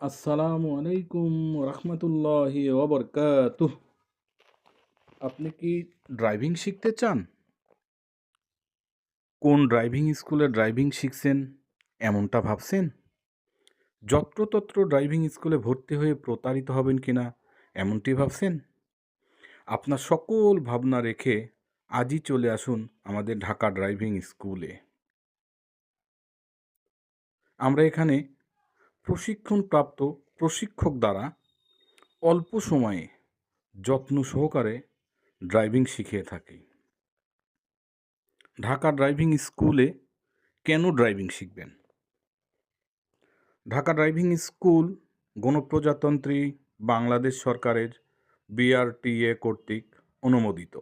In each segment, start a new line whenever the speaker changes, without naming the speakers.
আসসালামু আলাইকুম রহমতুল্লাহি ওবরকাতুহ। আপনি কি ড্রাইভিং শিখতে চান? কোন ড্রাইভিং স্কুলে ড্রাইভিং শিখছেন এমনটা ভাবছেন? যত্রতত্র ড্রাইভিং স্কুলে ভর্তি হয়ে প্রতারিত হবেন কিনা এমনটি ভাবছেন? আপনার সকল ভাবনা রেখে আজই চলে আসুন আমাদের ঢাকা ড্রাইভিং স্কুলে। আমরা এখানে প্রশিক্ষণপ্রাপ্ত প্রশিক্ষক দ্বারা অল্প সময়ে যত্ন সহকারে ড্রাইভিং শিখিয়ে থাকি। ঢাকা ড্রাইভিং স্কুলে কেন ড্রাইভিং শিখবেন? ঢাকা ড্রাইভিং স্কুল গণপ্রজাতন্ত্রী বাংলাদেশ সরকারের বিআরটিএ কর্তৃক অনুমোদিত।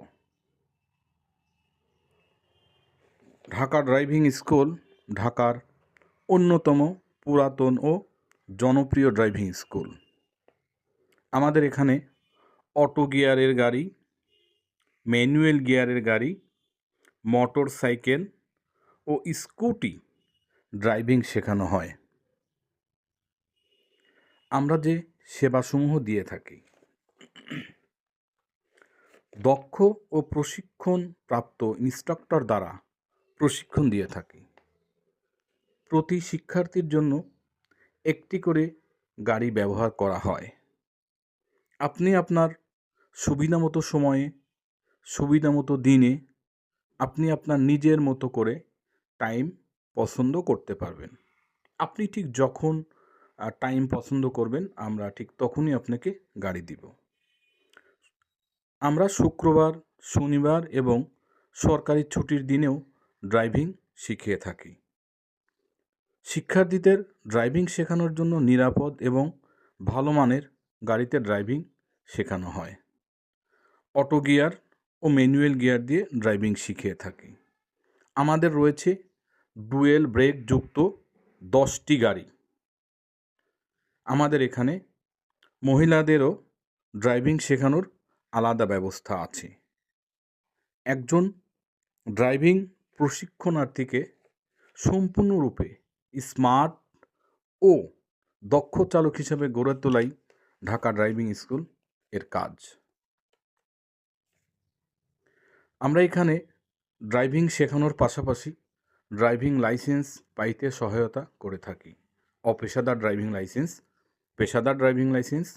ঢাকা ড্রাইভিং স্কুল ঢাকার অন্যতম পুরাতন ও জনপ্রিয় ড্রাইভিং স্কুল। আমাদের এখানে অটো গিয়ারের গাড়ি, ম্যানুয়াল গিয়ারের গাড়ি, মোটর সাইকেল ও স্কুটি ড্রাইভিং শেখানো হয়। আমরা যে সেবাসমূহ দিয়ে থাকি, দক্ষ ও প্রশিক্ষণপ্রাপ্ত ইনস্ট্রাক্টর দ্বারা প্রশিক্ষণ দিয়ে থাকি। প্রতি শিক্ষার্থীর জন্য একটি করে গাড়ি ব্যবহার করা হয়। আপনি আপনার সুবিধামতো সময়ে, সুবিধামতো দিনে আপনি আপনার নিজের মতো করে টাইম পছন্দ করতে পারবেন। আপনি ঠিক যখন টাইম পছন্দ করবেন, আমরা ঠিক তখনই আপনাকে গাড়ি দিব। আমরা শুক্রবার, শনিবার এবং সরকারি ছুটির দিনেও ড্রাইভিং শিখিয়ে থাকি। শিক্ষার্থীদের ড্রাইভিং শেখানোর জন্য নিরাপদ এবং ভালো মানের গাড়িতে ড্রাইভিং শেখানো হয়। অটো গিয়ার ও ম্যানুয়াল গিয়ার দিয়ে ড্রাইভিং শিখিয়ে থাকি। আমাদের রয়েছে ডুয়েল ব্রেক যুক্ত 10টি গাড়ি। আমাদের এখানে মহিলাদেরও ড্রাইভিং শেখানোর আলাদা ব্যবস্থা আছে। একজন ড্রাইভিং প্রশিক্ষণার্থীকে সম্পূর্ণরূপে স্মার্ট ও দক্ষ চালক হিসেবে গড়ে তোলাই ঢাকা ড্রাইভিং স্কুল এর কাজ। আমরা এখানে ড্রাইভিং শেখানোর পাশাপাশি ড্রাইভিং লাইসেন্স পাইতে সহায়তা করে থাকি। অপেশাদার ড্রাইভিং লাইসেন্স, পেশাদার ড্রাইভিং লাইসেন্স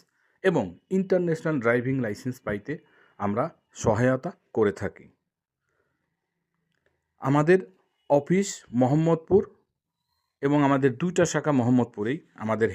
এবং ইন্টারন্যাশনাল ড্রাইভিং লাইসেন্স পাইতে আমরা সহায়তা করে থাকি। আমাদের অফিস মোহাম্মদপুর এবং আমাদের 2টা শাখা মোহাম্মদপুরেই। আমাদের